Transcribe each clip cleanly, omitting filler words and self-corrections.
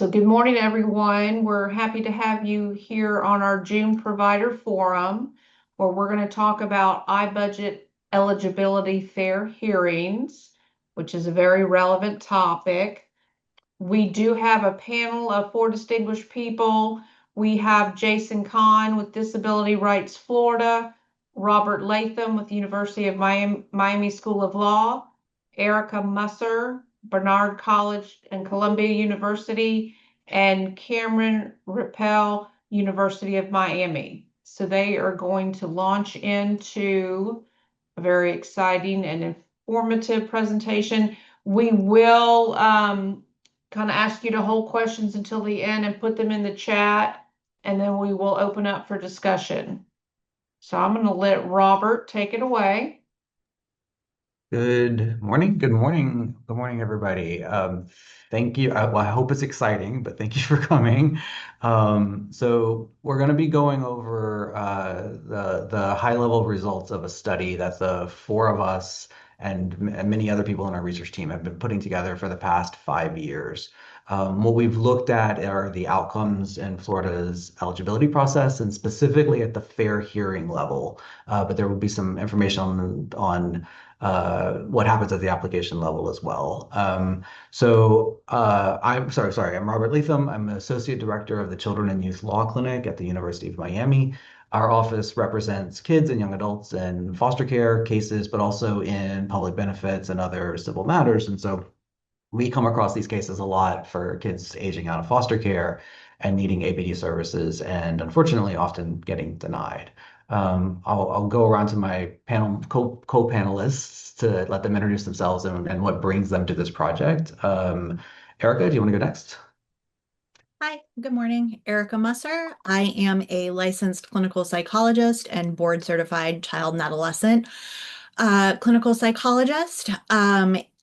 So good morning, everyone. We're happy to have you here on our June Provider Forum, where we're going to talk about iBudget eligibility fair hearings, which is a very relevant topic. We do have a panel of four distinguished people. We have Jason Kahn with Disability Rights Florida, Robert Latham with the University of Miami School of Law, Erica Musser, Barnard College and Columbia University, and Cameron Riopelle, University of Miami. So they are going to launch into a very exciting and informative presentation. We will kind of ask you to hold questions until the end and put them in the chat, and then we will open up for discussion. So I'm going to let Robert take it away. Good morning. Good morning. Good morning, everybody. Thank you. I hope it's exciting, but thank you for coming. So we're going to be going over the high level results of a study that the four of us and many other people in our research team have been putting together for the past 5 years. What we've looked at are the outcomes in Florida's eligibility process, and specifically at the fair hearing level. But there will be some information on what happens at the application level as well. I'm Robert Latham. I'm an associate director of the Children and Youth Law Clinic at the University of Miami. Our office represents kids and young adults in foster care cases, but also in public benefits and other civil matters. And so we come across these cases a lot for kids aging out of foster care and needing APD services, and unfortunately, often getting denied. I'll go around to my panel co-panelists to let them introduce themselves and what brings them to this project. Erica, do you want to go next? Hi, good morning. Erica Musser. I am a licensed clinical psychologist and board certified child and adolescent clinical psychologist.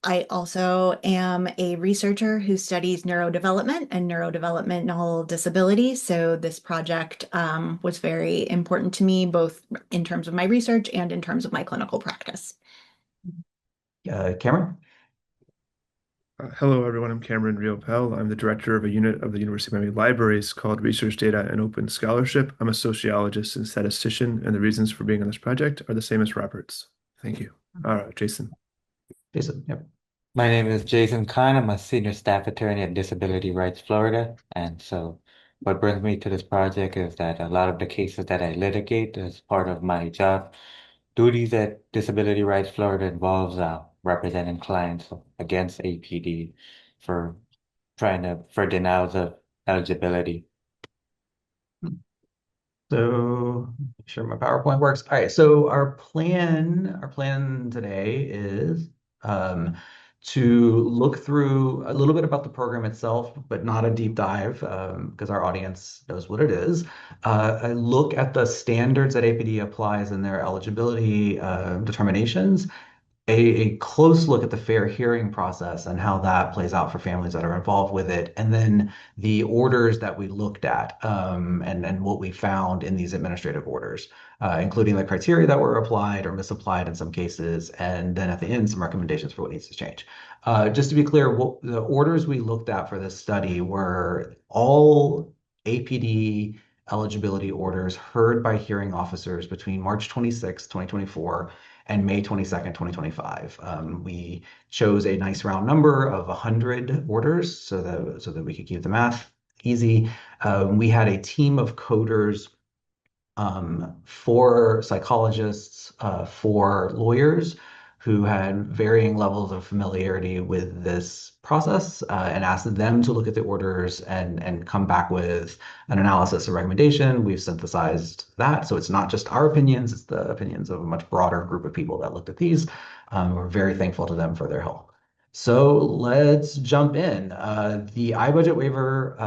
I also am a researcher who studies neurodevelopment and neurodevelopmental disability. So this project was very important to me, both in terms of my research and in terms of my clinical practice. Cameron? Hello, everyone. I'm Cameron Riopelle. I'm the director of a unit of the University of Miami Libraries called Research Data and Open Scholarship. I'm a sociologist and statistician, and the reasons for being on this project are the same as Robert's. Thank you. All right, Jason. Jason, yep. My name is Jason Kahn. I'm a senior staff attorney at Disability Rights Florida. And so what brings me to this project is that a lot of the cases that I litigate as part of my job duties at Disability Rights Florida involves representing clients against APD for for denials of eligibility. So make sure my PowerPoint works. All right, so our plan today is to look through a little bit about the program itself, but not a deep dive, because our audience knows what it is. A look at the standards that APD applies in their eligibility determinations, a close look at the fair hearing process and how that plays out for families that are involved with it, and then the orders that we looked at, and what we found in these administrative orders, including the criteria that were applied or misapplied in some cases, and then at the end, some recommendations for what needs to change. Just to be clear, the orders we looked at for this study were all APD eligibility orders heard by hearing officers between March 26, 2024 and May 22nd, 2025. We chose a nice round number of 100 orders so that we could keep the math easy. We had a team of coders, four psychologists, four lawyers who had varying levels of familiarity with this process, and asked them to look at the orders and come back with an analysis or recommendation. We've synthesized that. So it's not just our opinions, it's the opinions of a much broader group of people that looked at these. We're very thankful to them for their help. So let's jump in. The iBudget waiver,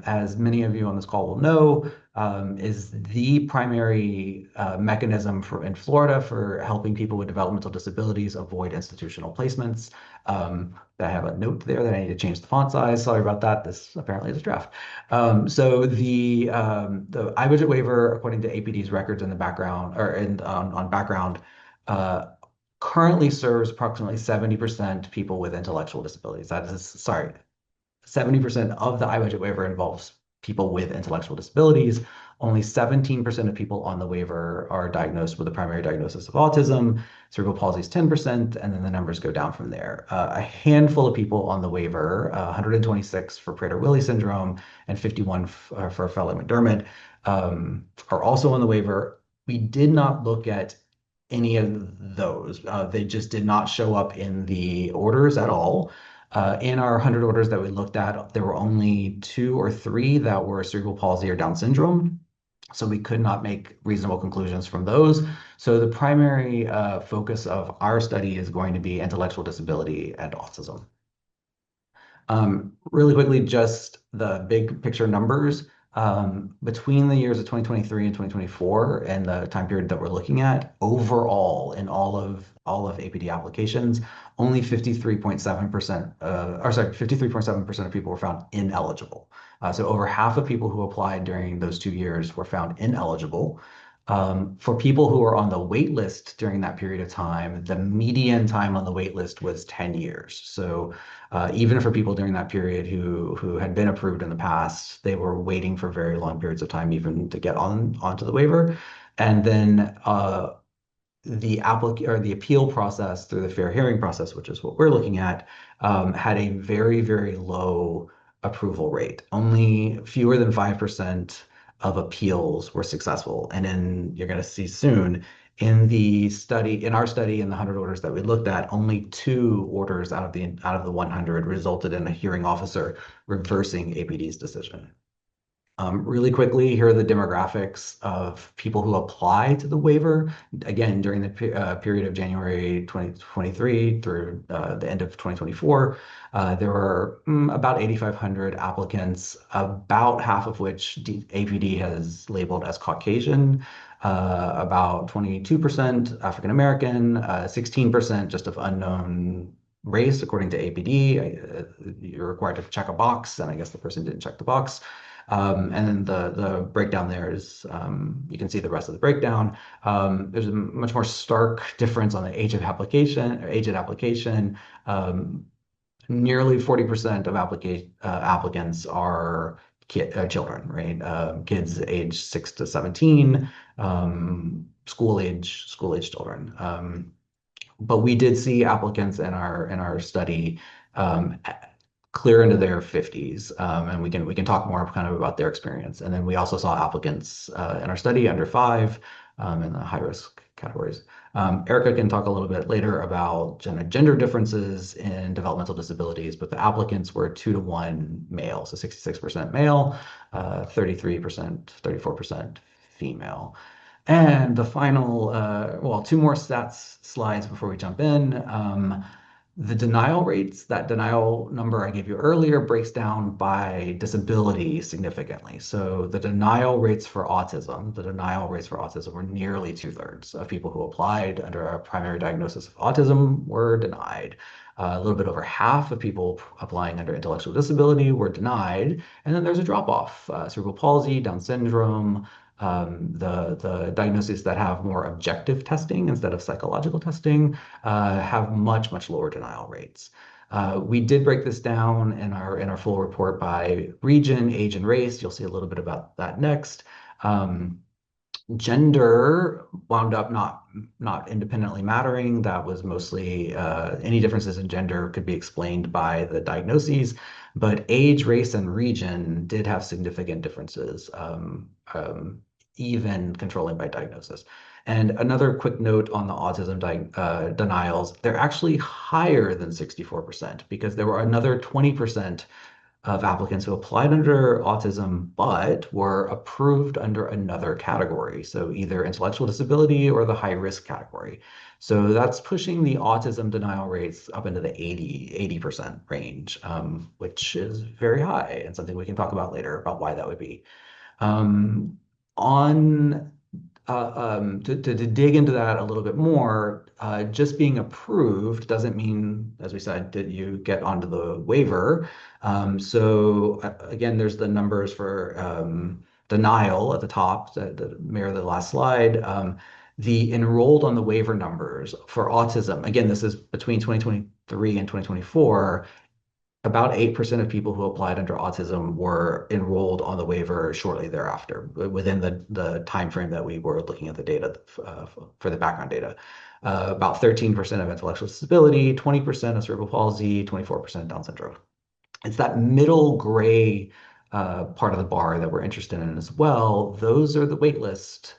as many of you on this call will know, is the primary mechanism in Florida for helping people with developmental disabilities avoid institutional placements. I have a note there that I need to change the font size. Sorry about that. This apparently is a draft. So the iBudget waiver, according to APD's records in the background or on background, currently serves approximately 70% people with intellectual disabilities. That is, sorry, 70% of the iBudget waiver involves people with intellectual disabilities. Only 17% of people on the waiver are diagnosed with a primary diagnosis of autism. Cerebral palsy is 10%, and then the numbers go down from there. A handful of people on the waiver, 126 for Prader-Willi syndrome and 51 for Phelan-McDermid, are also on the waiver. We did not look at any of those. They just did not show up in the orders at all. In our 100 orders that we looked at, there were only 2 or 3 that were cerebral palsy or Down syndrome. So we could not make reasonable conclusions from those. So the primary focus of our study is going to be intellectual disability and autism. Really quickly, just the big picture numbers. Between the years of 2023 and 2024 and the time period that we're looking at, overall in all of APD applications, only 53.7%, 53.7% of people were found ineligible. So over half of people who applied during those 2 years were found ineligible. For people who were on the wait list during that period of time, the median time on the wait list was 10 years. So even for people during that period who had been approved in the past, they were waiting for very long periods of time even to get onto the waiver. And then the appeal process through the fair hearing process, which is what we're looking at, had a very, very low approval rate. Only fewer than 5% of appeals were successful. And then you're going to see soon in our study, in the 100 orders that we looked at, only 2 orders out of the 100 resulted in a hearing officer reversing APD's decision. Really quickly, here are the demographics of people who apply to the waiver. Again, during the period of January 2023 through the end of 2024, there were about 8,500 applicants, about half of which APD has labeled as Caucasian, about 22% African American, 16% just of unknown race according to APD. You're required to check a box, and I guess the person didn't check the box. And then the breakdown there is, you can see the rest of the breakdown. There's a much more stark difference on the age at application. Nearly 40% of applicants are children, right? Kids age 6 to 17, school age children. But we did see applicants in our study clear into their 50s, and we can talk more kind of about their experience. And then we also saw applicants in our study under 5 in the high risk categories. Erica can talk a little bit later about gender differences in developmental disabilities, but the applicants were 2 to 1 male, so 66% male, 34% female. And the final, 2 more stats slides before we jump in. The denial rates, that denial number I gave you earlier, breaks down by disability significantly. So the denial rates for autism were nearly 2/3 of people who applied under a primary diagnosis of autism were denied. A little bit over half of people applying under intellectual disability were denied. And then there's a drop-off, cerebral palsy, Down syndrome, the diagnoses that have more objective testing instead of psychological testing have much, much lower denial rates. We did break this down in our full report by region, age, and race. You'll see a little bit about that next. Gender wound up not independently mattering. That was mostly any differences in gender could be explained by the diagnoses, but age, race, and region did have significant differences, even controlling by diagnosis. And another quick note on the autism denials, they're actually higher than 64% because there were another 20% of applicants who applied under autism but were approved under another category, so either intellectual disability or the high risk category. So that's pushing the autism denial rates up into the 80% range, which is very high and something we can talk about later about why that would be. To dig into that a little bit more, just being approved doesn't mean, as we said, that you get onto the waiver. Again, there's the numbers for denial at the top that mirror the last slide. The enrolled on the waiver numbers for autism, again, this is between 2023 and 2024, about 8% of people who applied under autism were enrolled on the waiver shortly thereafter, within the time frame that we were looking at the data for the background data. About 13% of intellectual disability, 20% of cerebral palsy, 24% Down syndrome. It's that middle gray part of the bar that we're interested in as well. Those are the waitlist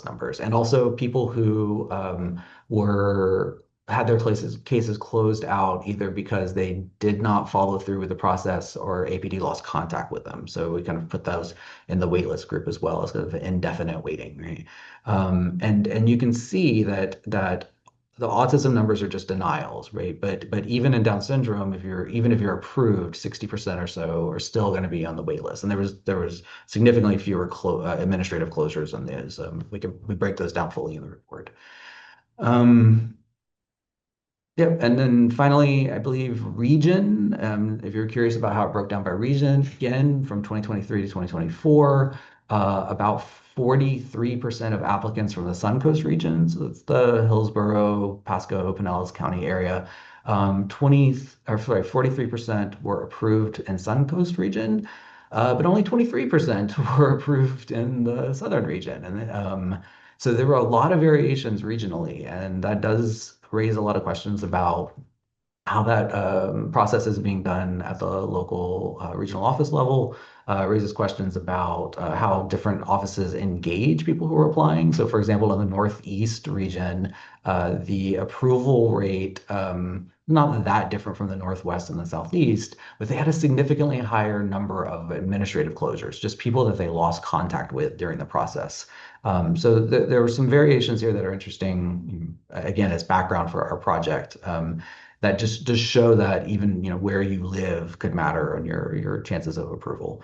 numbers, and also people who were had their cases closed out either because they did not follow through with the process or APD lost contact with them. So we kind of put those in the waitlist group as well as kind of indefinite waiting, right? And you can see that the autism numbers are just denials, right? But even in Down syndrome, even if you're approved, 60% or so are still going to be on the wait list. And there was significantly fewer administrative closures on these. We break those down fully in the report. Yep, and then finally, I believe region. If you're curious about how it broke down by region, again, from 2023 to 2024, about 43% of applicants from the Suncoast region, so that's the Hillsborough, Pasco, Pinellas County area. 43% were approved in Suncoast region, but only 23% were approved in the Southern region. And so there were a lot of variations regionally, and that does raise a lot of questions about how that process is being done at the local regional office level. Raises questions about how different offices engage people who are applying. So, for example, in the Northeast region, the approval rate, not that different from the Northwest and the Southeast, but they had a significantly higher number of administrative closures, just people that they lost contact with during the process. So there were some variations here that are interesting, again, as background for our project. That just show that even where you live could matter on your chances of approval.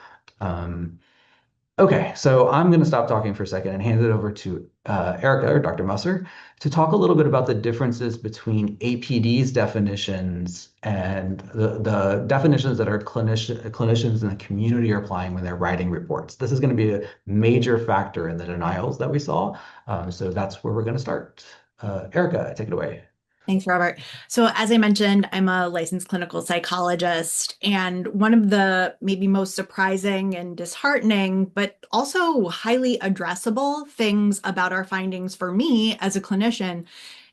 Okay, so I'm going to stop talking for a second and hand it over to Erica or Dr. Musser to talk a little bit about the differences between APD's definitions and the definitions that our clinicians in the community are applying when they're writing reports. This is going to be a major factor in the denials that we saw. So that's where we're going to start. Erica, take it away. Thanks, Robert. So as I mentioned, I'm a licensed clinical psychologist, and one of the maybe most surprising and disheartening, but also highly addressable things about our findings for me as a clinician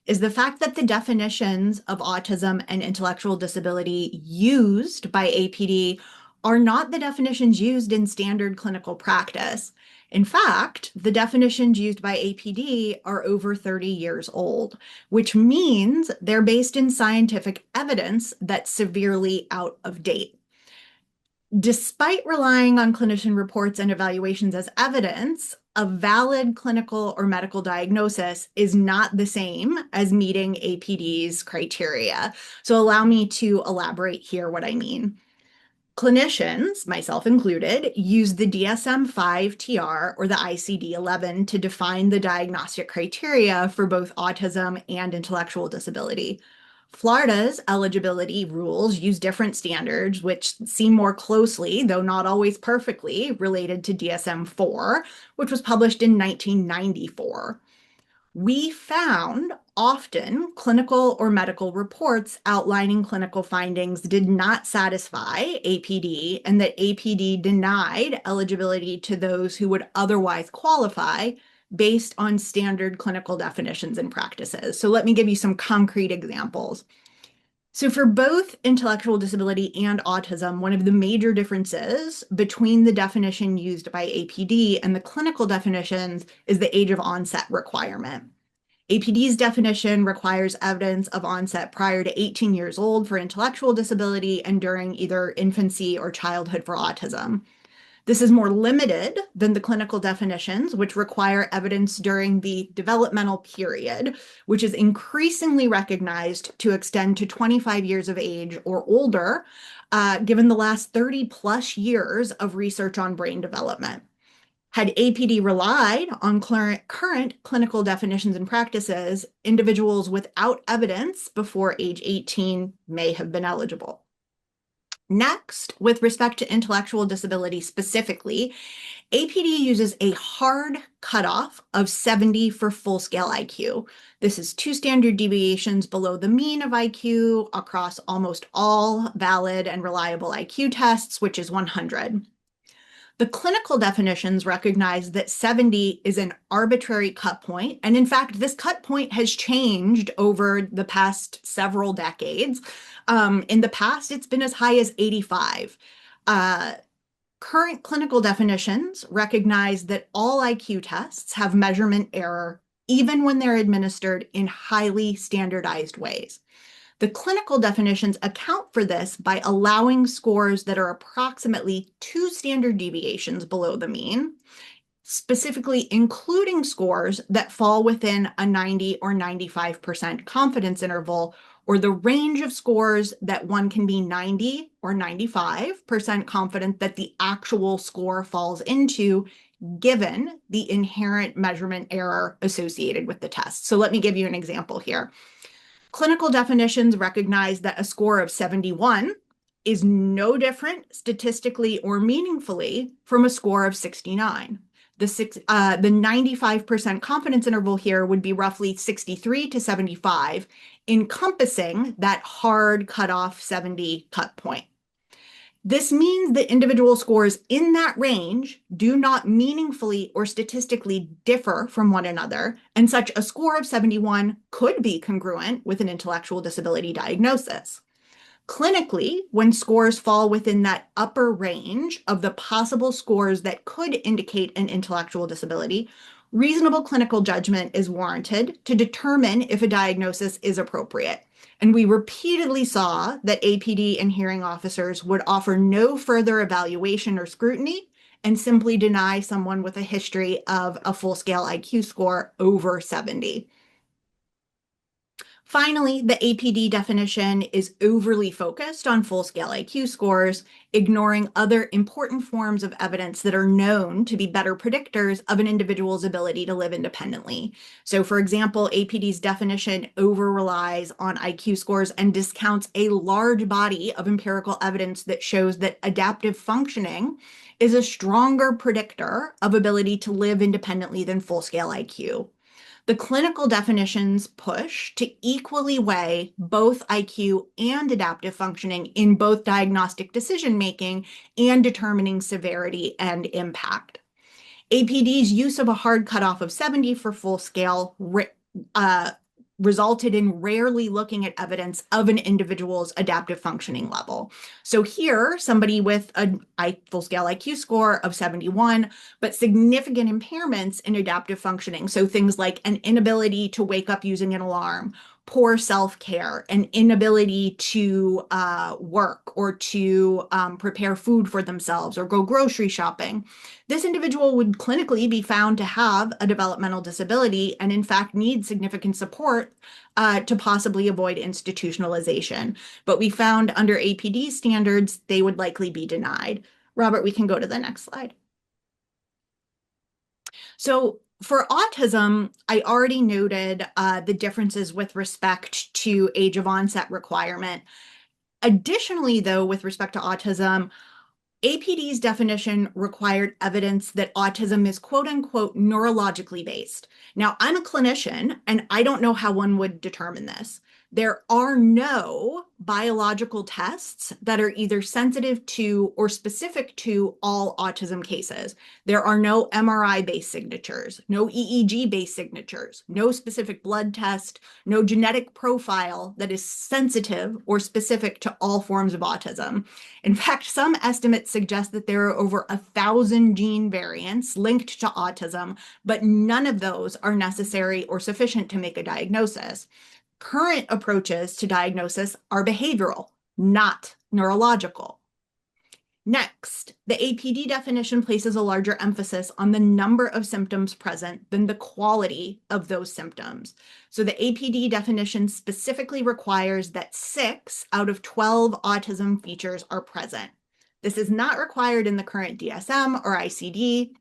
is the fact that the definitions of autism and intellectual disability used by APD are not the definitions used in standard clinical practice. In fact, the definitions used by APD are over 30 years old, which means they're based in scientific evidence that's severely out of date. Despite relying on clinician reports and evaluations as evidence, a valid clinical or medical diagnosis is not the same as meeting APD's criteria. So allow me to elaborate here what I mean. Clinicians, myself included, use the DSM-5-TR or the ICD-11 to define the diagnostic criteria for both autism and intellectual disability. Florida's eligibility rules use different standards, which seem more closely, though not always perfectly, related to DSM-4, which was published in 1994. We found often clinical or medical reports outlining clinical findings did not satisfy APD, and that APD denied eligibility to those who would otherwise qualify based on standard clinical definitions and practices. So let me give you some concrete examples. So for both intellectual disability and autism, one of the major differences between the definition used by APD and the clinical definitions is the age of onset requirement. APD's definition requires evidence of onset prior to 18 years old for intellectual disability and during either infancy or childhood for autism. This is more limited than the clinical definitions, which require evidence during the developmental period, which is increasingly recognized to extend to 25 years of age or older, given the last 30 plus years of research on brain development. Had APD relied on current clinical definitions and practices, individuals without evidence before age 18 may have been eligible. Next, with respect to intellectual disability specifically, APD uses a hard cutoff of 70 for full-scale IQ. This is 2 standard deviations below the mean of IQ across almost all valid and reliable IQ tests, which is 100. The clinical definitions recognize that 70 is an arbitrary cut point, and in fact, this cut point has changed over the past several decades. In the past, it's been as high as 85. Current clinical definitions recognize that all IQ tests have measurement error, even when they're administered in highly standardized ways. The clinical definitions account for this by allowing scores that are approximately 2 standard deviations below the mean, specifically including scores that fall within a 90 or 95% confidence interval, or the range of scores that one can be 90 or 95% confident that the actual score falls into, given the inherent measurement error associated with the test. So let me give you an example here. Clinical definitions recognize that a score of 71 is no different statistically or meaningfully from a score of 69. The 95% confidence interval here would be roughly 63 to 75, encompassing that hard cutoff 70 cut point. This means that individual scores in that range do not meaningfully or statistically differ from one another, and such a score of 71 could be congruent with an intellectual disability diagnosis. Clinically, when scores fall within that upper range of the possible scores that could indicate an intellectual disability, reasonable clinical judgment is warranted to determine if a diagnosis is appropriate. And we repeatedly saw that APD and hearing officers would offer no further evaluation or scrutiny and simply deny someone with a history of a full-scale IQ score over 70. Finally, the APD definition is overly focused on full-scale IQ scores, ignoring other important forms of evidence that are known to be better predictors of an individual's ability to live independently. So, for example, APD's definition over-relies on IQ scores and discounts a large body of empirical evidence that shows that adaptive functioning is a stronger predictor of ability to live independently than full-scale IQ. The clinical definitions push to equally weigh both IQ and adaptive functioning in both diagnostic decision-making and determining severity and impact. APD's use of a hard cutoff of 70 for full scale resulted in rarely looking at evidence of an individual's adaptive functioning level. So here, somebody with a full-scale IQ score of 71, but significant impairments in adaptive functioning, so things like an inability to wake up using an alarm, poor self-care, an inability to work or to prepare food for themselves or go grocery shopping. This individual would clinically be found to have a developmental disability and in fact need significant support to possibly avoid institutionalization. But we found under APD standards, they would likely be denied. Robert, we can go to the next slide. So for autism, I already noted the differences with respect to age of onset requirement. Additionally, though, with respect to autism, APD's definition required evidence that autism is quote unquote neurologically based. Now, I'm a clinician and I don't know how one would determine this. There are no biological tests that are either sensitive to or specific to all autism cases. There are no MRI-based signatures, no EEG-based signatures, no specific blood test, no genetic profile that is sensitive or specific to all forms of autism. In fact, some estimates suggest that there are over 1,000 gene variants linked to autism, but none of those are necessary or sufficient to make a diagnosis. Current approaches to diagnosis are behavioral, not neurological. Next, the APD definition places a larger emphasis on the number of symptoms present than the quality of those symptoms. So the APD definition specifically requires that 6 out of 12 autism features are present. This is not required in the current DSM or ICD.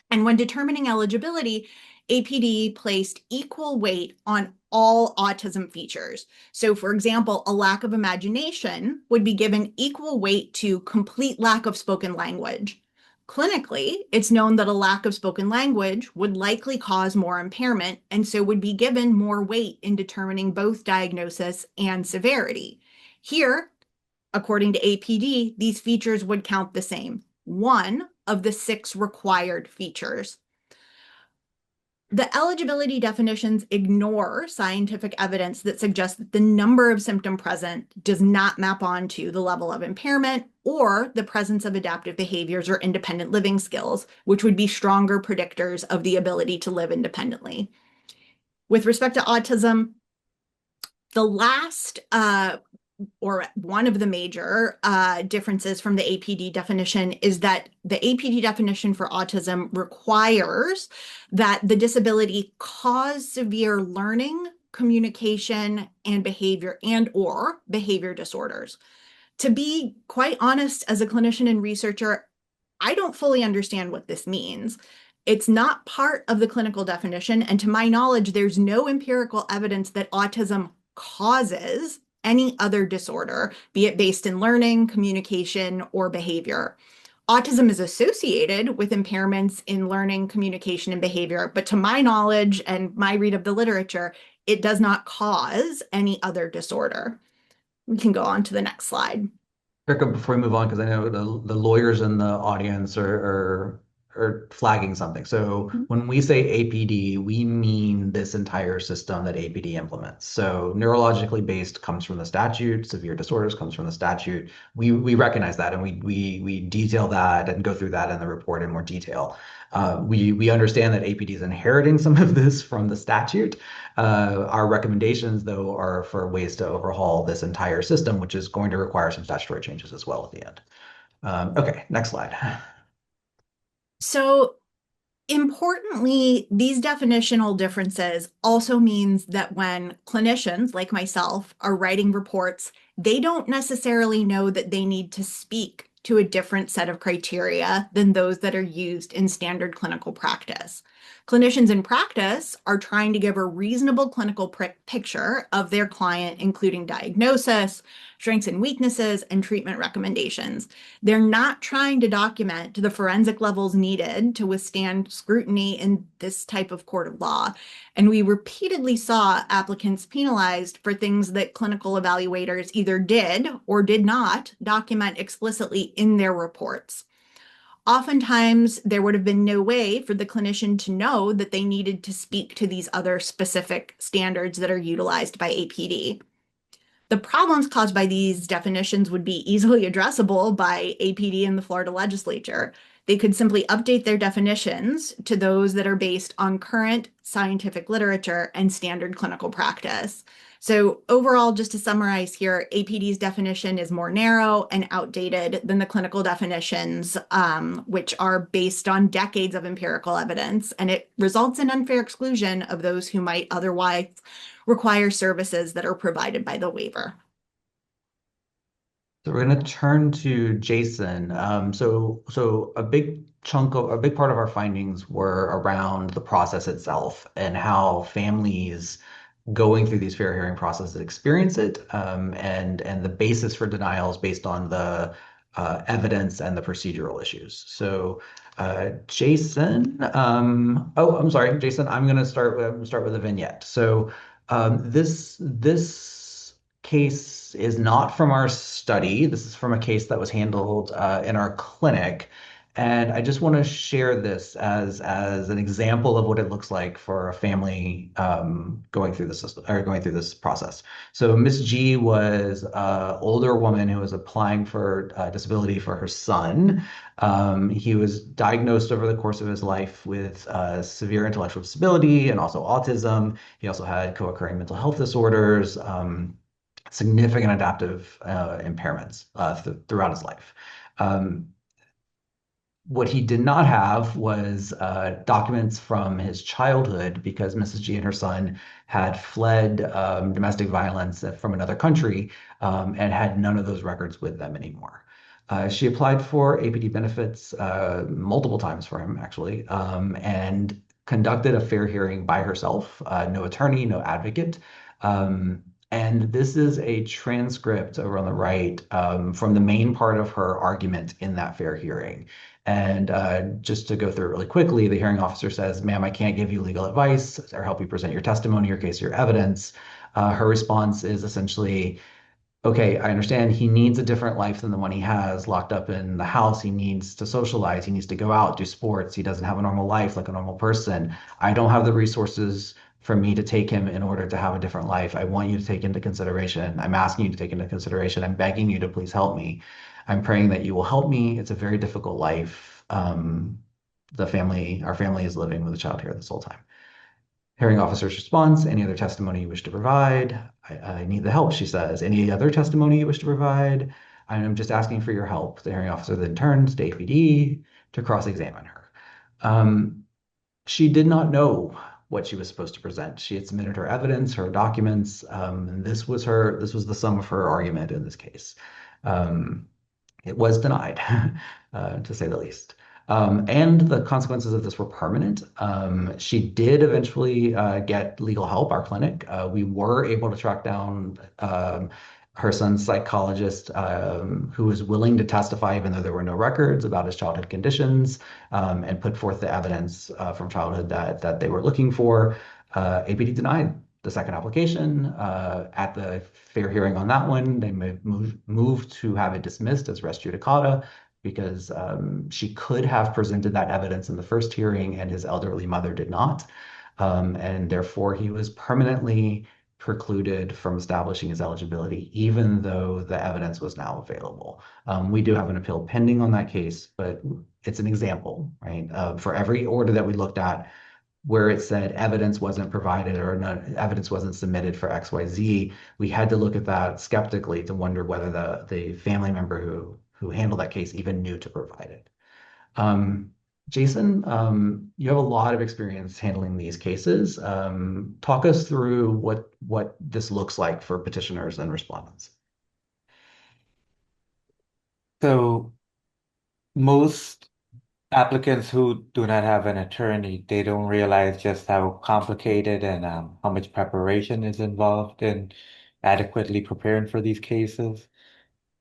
And when determining eligibility, APD placed equal weight on all autism features. So for example, a lack of imagination would be given equal weight to complete lack of spoken language. Clinically, it's known that a lack of spoken language would likely cause more impairment and so would be given more weight in determining both diagnosis and severity. Here, according to APD, these features would count the same, one of the 6 required features. The eligibility definitions ignore scientific evidence that suggests that the number of symptom present does not map onto the level of impairment or the presence of adaptive behaviors or independent living skills, which would be stronger predictors of the ability to live independently. With respect to autism, the last or one of the major differences from the APD definition is that the APD definition for autism requires that the disability cause severe learning, communication, and behavior or behavior disorders. To be quite honest, as a clinician and researcher, I don't fully understand what this means. It's not part of the clinical definition, and to my knowledge, there's no empirical evidence that autism causes any other disorder, be it based in learning, communication, or behavior. Autism is associated with impairments in learning, communication, and behavior, but to my knowledge and my read of the literature, it does not cause any other disorder. We can go on to the next slide. Erica, before we move on, because I know the lawyers in the audience are flagging something. So when we say APD, we mean this entire system that APD implements. So neurologically based comes from the statute, severe disorders comes from the statute. We recognize that, and we detail that and go through that in the report in more detail. We understand that APD is inheriting some of this from the statute. Our recommendations, though, are for ways to overhaul this entire system, which is going to require some statutory changes as well at the end. Okay, next slide. So importantly, these definitional differences also means that when clinicians like myself are writing reports, they don't necessarily know that they need to speak to a different set of criteria than those that are used in standard clinical practice. Clinicians in practice are trying to give a reasonable clinical picture of their client, including diagnosis, strengths and weaknesses, and treatment recommendations. They're not trying to document the forensic levels needed to withstand scrutiny in this type of court of law. And we repeatedly saw applicants penalized for things that clinical evaluators either did or did not document explicitly in their reports. Oftentimes, there would have been no way for the clinician to know that they needed to speak to these other specific standards that are utilized by APD. The problems caused by these definitions would be easily addressable by APD and the Florida legislature. They could simply update their definitions to those that are based on current scientific literature and standard clinical practice. So overall, just to summarize here, APD's definition is more narrow and outdated than the clinical definitions, which are based on decades of empirical evidence, and it results in unfair exclusion of those who might otherwise require services that are provided by the waiver. So we're going to turn to Jason. So a big part of our findings were around the process itself and how families going through these fair hearing processes experience it, and the basis for denials based on the evidence and the procedural issues. So Jason, I'm sorry, Jason, I'm going to start with a vignette. So this case is not from our study. This is from a case that was handled in our clinic. And I just want to share this as an example of what it looks like for a family going through the system or going through this process. So Miss G was an older woman who was applying for disability for her son. He was diagnosed over the course of his life with severe intellectual disability and also autism. He also had co-occurring mental health disorders, significant adaptive impairments throughout his life. What he did not have was documents from his childhood because Mrs. G and her son had fled domestic violence from another country and had none of those records with them anymore. She applied for APD benefits multiple times for him, actually, and conducted a fair hearing by herself, no attorney, no advocate. And this is a transcript over on the right from the main part of her argument in that fair hearing. And just to go through it really quickly, the hearing officer says, "Ma'am, I can't give you legal advice or help you present your testimony, your case, or your evidence." Her response is essentially, okay, I understand he needs a different life than the one he has locked up in the house. He needs to socialize. He needs to go out, do sports. He doesn't have a normal life like a normal person. I don't have the resources for me to take him in order to have a different life. I want you to take into consideration. I'm asking you to take into consideration. I'm begging you to please help me. I'm praying that you will help me. It's a very difficult life. Our family is living with a child here this whole time. Hearing officer's response, any other testimony you wish to provide? I need the help, she says. Any other testimony you wish to provide? I'm just asking for your help. The hearing officer then turns to APD to cross-examine her. She did not know what she was supposed to present. She had submitted her evidence, her documents, and this was the sum of her argument in this case. It was denied, to say the least. And the consequences of this were permanent. She did eventually get legal help, our clinic. We were able to track down her son's psychologist who was willing to testify, even though there were no records about his childhood conditions, and put forth the evidence from childhood that they were looking for. APD denied the second application. At the fair hearing on that one, they moved to have it dismissed as res judicata because she could have presented that evidence in the first hearing and his elderly mother did not. And therefore, he was permanently precluded from establishing his eligibility, even though the evidence was now available. We do have an appeal pending on that case, but it's an example, right? For every order that we looked at, where it said evidence wasn't provided or evidence wasn't submitted for XYZ, we had to look at that skeptically to wonder whether the family member who handled that case even knew to provide it. Jason, you have a lot of experience handling these cases. Talk us through what this looks like for petitioners and respondents. So most applicants who do not have an attorney, they don't realize just how complicated and how much preparation is involved in adequately preparing for these cases.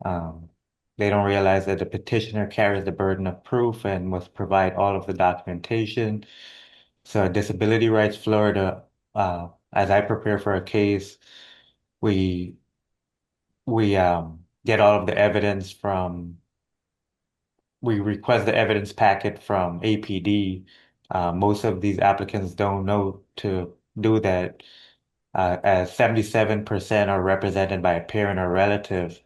Um, they don't realize that the petitioner carries the burden of proof and must provide all of the documentation. So Disability Rights Florida, as I prepare for a case, we get all of the evidence from we request the evidence packet from APD. Most of these applicants don't know to do that, as 77% are represented by a parent or relative.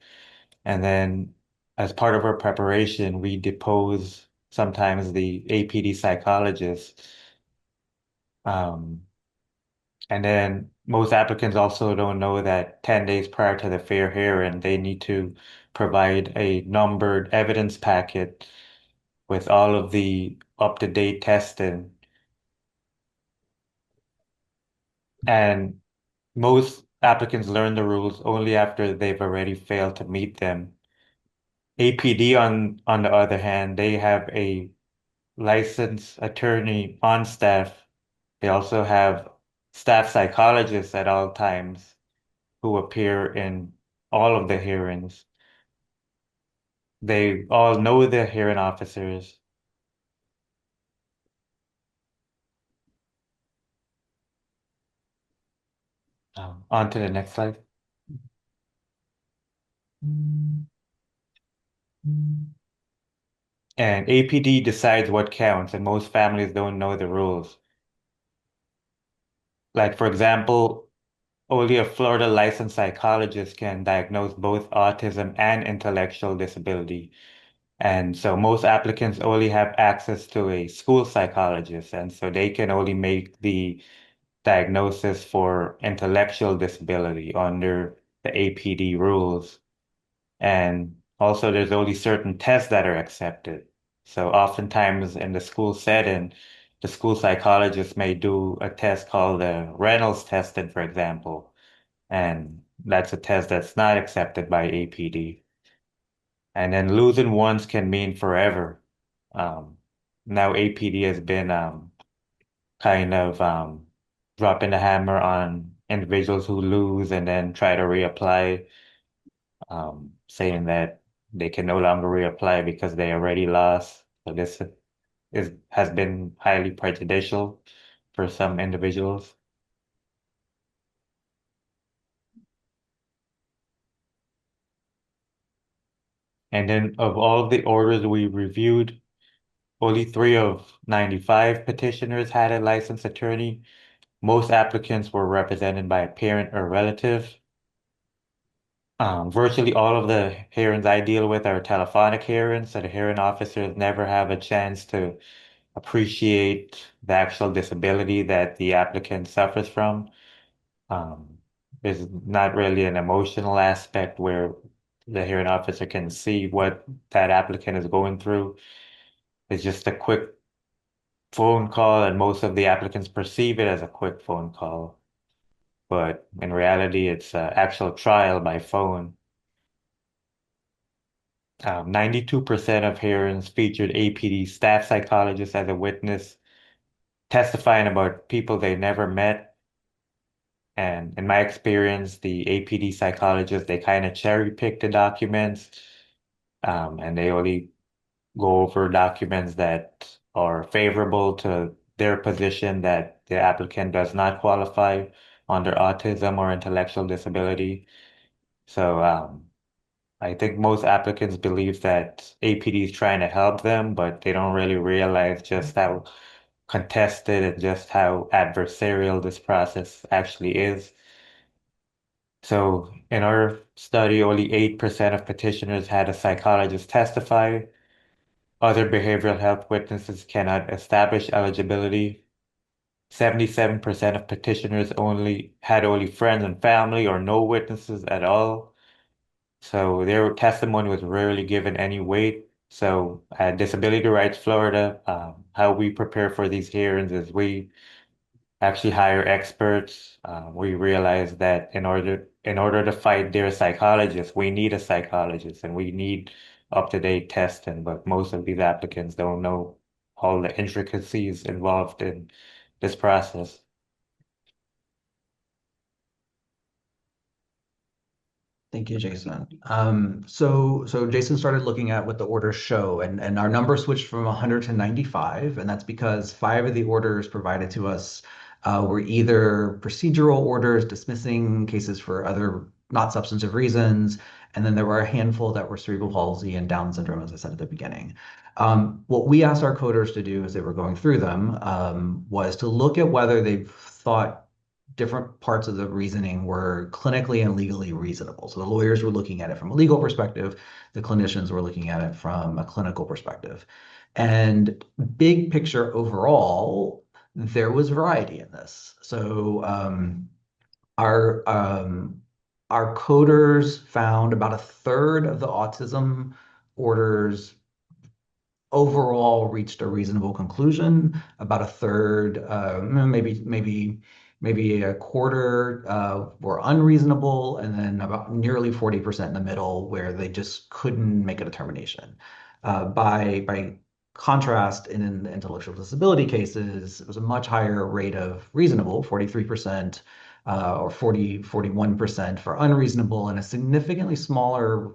And then, as part of our preparation, we depose sometimes the APD psychologist. Um, and then most applicants also don't know that 10 days prior to the fair hearing, they need to provide a numbered evidence packet with all of the up-to-date testing. And most applicants learn the rules only after they've already failed to meet them. APD, on the other hand, they have a licensed attorney on staff. They also have staff psychologists at all times who appear in all of the hearings. They all know the hearing officers. On to the next slide. And APD decides what counts, and most families don't know the rules. Like, for example, only a Florida licensed psychologist can diagnose both autism and intellectual disability. And so most applicants only have access to a school psychologist, and so they can only make the diagnosis for intellectual disability under the APD rules. And also, there's only certain tests that are accepted. So oftentimes in the school setting, the school psychologist may do a test called the Reynolds testing, for example, and that's a test that's not accepted by APD. And then losing once can mean forever. Um, Now APD has been kind of dropping the hammer on individuals who lose and then try to reapply, saying that they can no longer reapply because they already lost. So this has been highly prejudicial for some individuals. And then of all of the orders we reviewed, only 3 of 95 petitioners had a licensed attorney. Most applicants were represented by a parent or relative. Virtually all of the hearings I deal with are telephonic hearings, so the hearing officers never have a chance to appreciate the actual disability that the applicant suffers from. Um, there's not really an emotional aspect where the hearing officer can see what that applicant is going through. It's just a quick phone call, and most of the applicants perceive it as a quick phone call. But in reality, it's an actual trial by phone. 92% of hearings featured APD staff psychologists as a witness, testifying about people they never met. And in my experience, the APD psychologists, they kind of cherry pick the documents, and they only go over documents that are favorable to their position that the applicant does not qualify under autism or intellectual disability. So I think most applicants believe that APD is trying to help them, but they don't really realize just how contested and just how adversarial this process actually is. So in our study, only 8% of petitioners had a psychologist testify. Other behavioral health witnesses cannot establish eligibility. 77% of petitioners only friends and family or no witnesses at all. So their testimony was rarely given any weight. So at Disability Rights Florida, how we prepare for these hearings is we actually hire experts. We realize that in order to fight their psychologists, we need a psychologist and we need up-to-date testing. But most of these applicants don't know all the intricacies involved in this process. Thank you, Jason. So Jason started looking at what the orders show, and our number switched from 100 to 95, and that's because 5 of the orders provided to us were either procedural orders dismissing cases for other not substantive reasons, and then there were a handful that were cerebral palsy and Down syndrome, as I said at the beginning. What we asked our coders to do as they were going through them was to look at whether they thought different parts of the reasoning were clinically and legally reasonable. So the lawyers were looking at it from a legal perspective, the clinicians were looking at it from a clinical perspective. And big picture overall, there was variety in this. So our our coders found about a third of the autism orders overall reached a reasonable conclusion. About a third, maybe a quarter were unreasonable, and then about nearly 40% in the middle where they just couldn't make a determination. By contrast, in the intellectual disability cases, it was a much higher rate of reasonable, 43%, or 41% for unreasonable, and a significantly smaller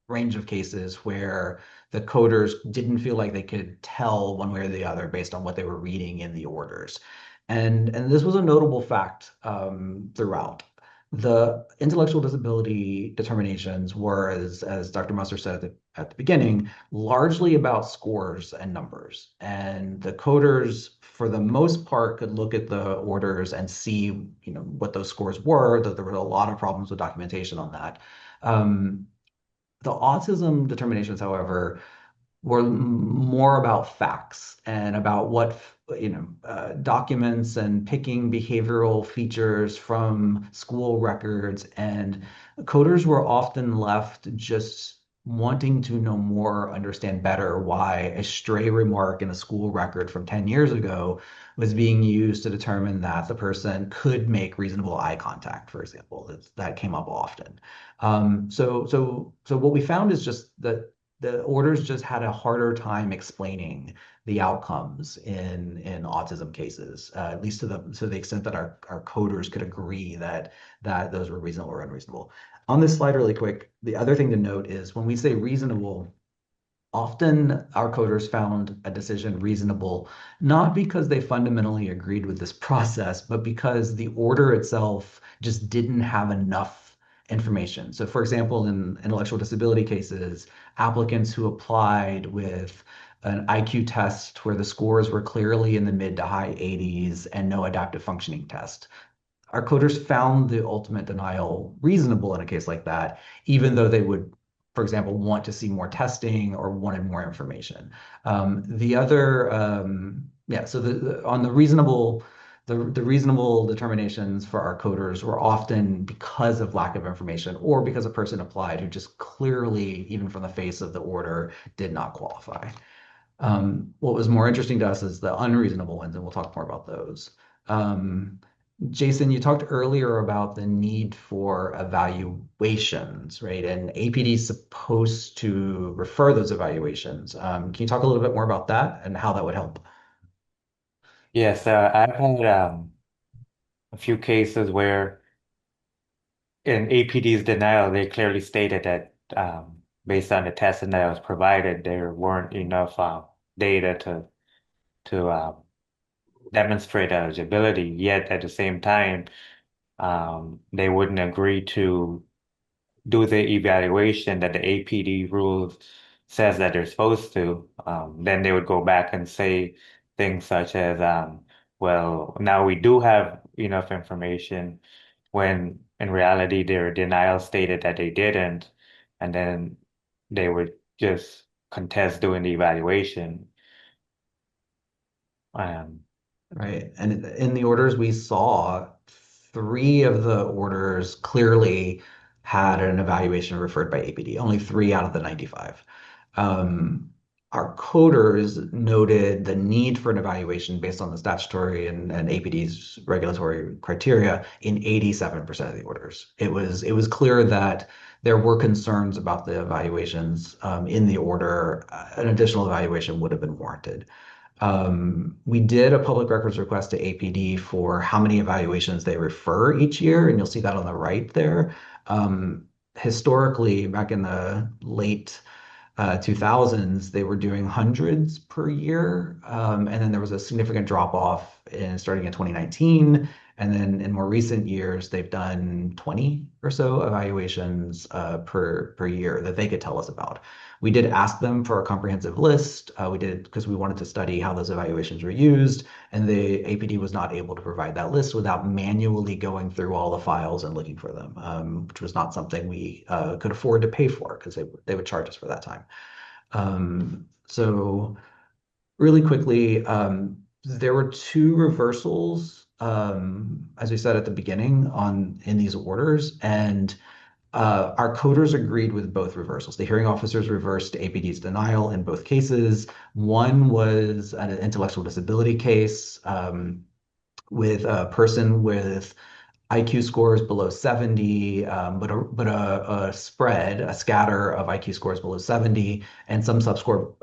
range of cases where the coders didn't feel like they could tell one way or the other based on what they were reading in the orders. And this was a notable fact throughout. The intellectual disability determinations were, as Dr. Musser said at the beginning, largely about scores and numbers. And the coders, for the most part, could look at the orders and see, what those scores were, that there were a lot of problems with documentation on that. The autism determinations, however, were more about facts and about what documents and picking behavioral features from school records. And coders were often left just wanting to know more, understand better why a stray remark in a school record from 10 years ago was being used to determine that the person could make reasonable eye contact, for example. That came up often. So what we found is just that the orders just had a harder time explaining the outcomes in autism cases, at least to the extent that our coders could agree that those were reasonable or unreasonable. On this slide, really quick, the other thing to note is when we say reasonable, often our coders found a decision reasonable, not because they fundamentally agreed with this process, but because the order itself just didn't have enough information. So, for example, in intellectual disability cases, applicants who applied with an IQ test where the scores were clearly in the mid to high 80s and no adaptive functioning test, our coders found the ultimate denial reasonable in a case like that, even though they would, for example, want to see more testing or wanted more information. The other, yeah, so on the reasonable, the reasonable determinations for our coders were often because of lack of information or because a person applied who just clearly, even from the face of the order, did not qualify. What was more interesting to us is the unreasonable ones, and we'll talk more about those. Um, Jason, you talked earlier about the need for evaluations, right? And APD is supposed to refer those evaluations. Can you talk a little bit more about that and how that would help? Yes, I've had a few cases where in APD's denial, they clearly stated that based on the testing that was provided, there weren't enough data to demonstrate eligibility. Yet at the same time, they wouldn't agree to do the evaluation that the APD rules says that they're supposed to. Then they would go back and say things such as, well, now we do have enough information, when in reality their denial stated that they didn't, and then they would just contest doing the evaluation. Um, Right. And in the orders we saw, three of the orders clearly had an evaluation referred by APD, only three out of the 95. Um, our coders noted the need for an evaluation based on the statutory and APD's regulatory criteria in 87% of the orders. It was clear that there were concerns about the evaluations in the order. An additional evaluation would have been warranted. We did a public records request to APD for how many evaluations they refer each year, and you'll see that on the right there. Um, Historically, back in the late 2000s, they were doing hundreds per year. And then there was a significant drop off starting in 2019. And then in more recent years, they've done 20 or so evaluations per year that they could tell us about. We did ask them for a comprehensive list. We did because we wanted to study how those evaluations were used, and the APD was not able to provide that list without manually going through all the files and looking for them, which was not something we could afford to pay for because they would charge us for that time. So really quickly, there were two reversals, as we said at the beginning, in these orders, and our coders agreed with both reversals. The hearing officers reversed APD's denial in both cases. One was an intellectual disability case with a person with IQ scores below 70, but a spread, a scatter of IQ scores below 70, and some subscore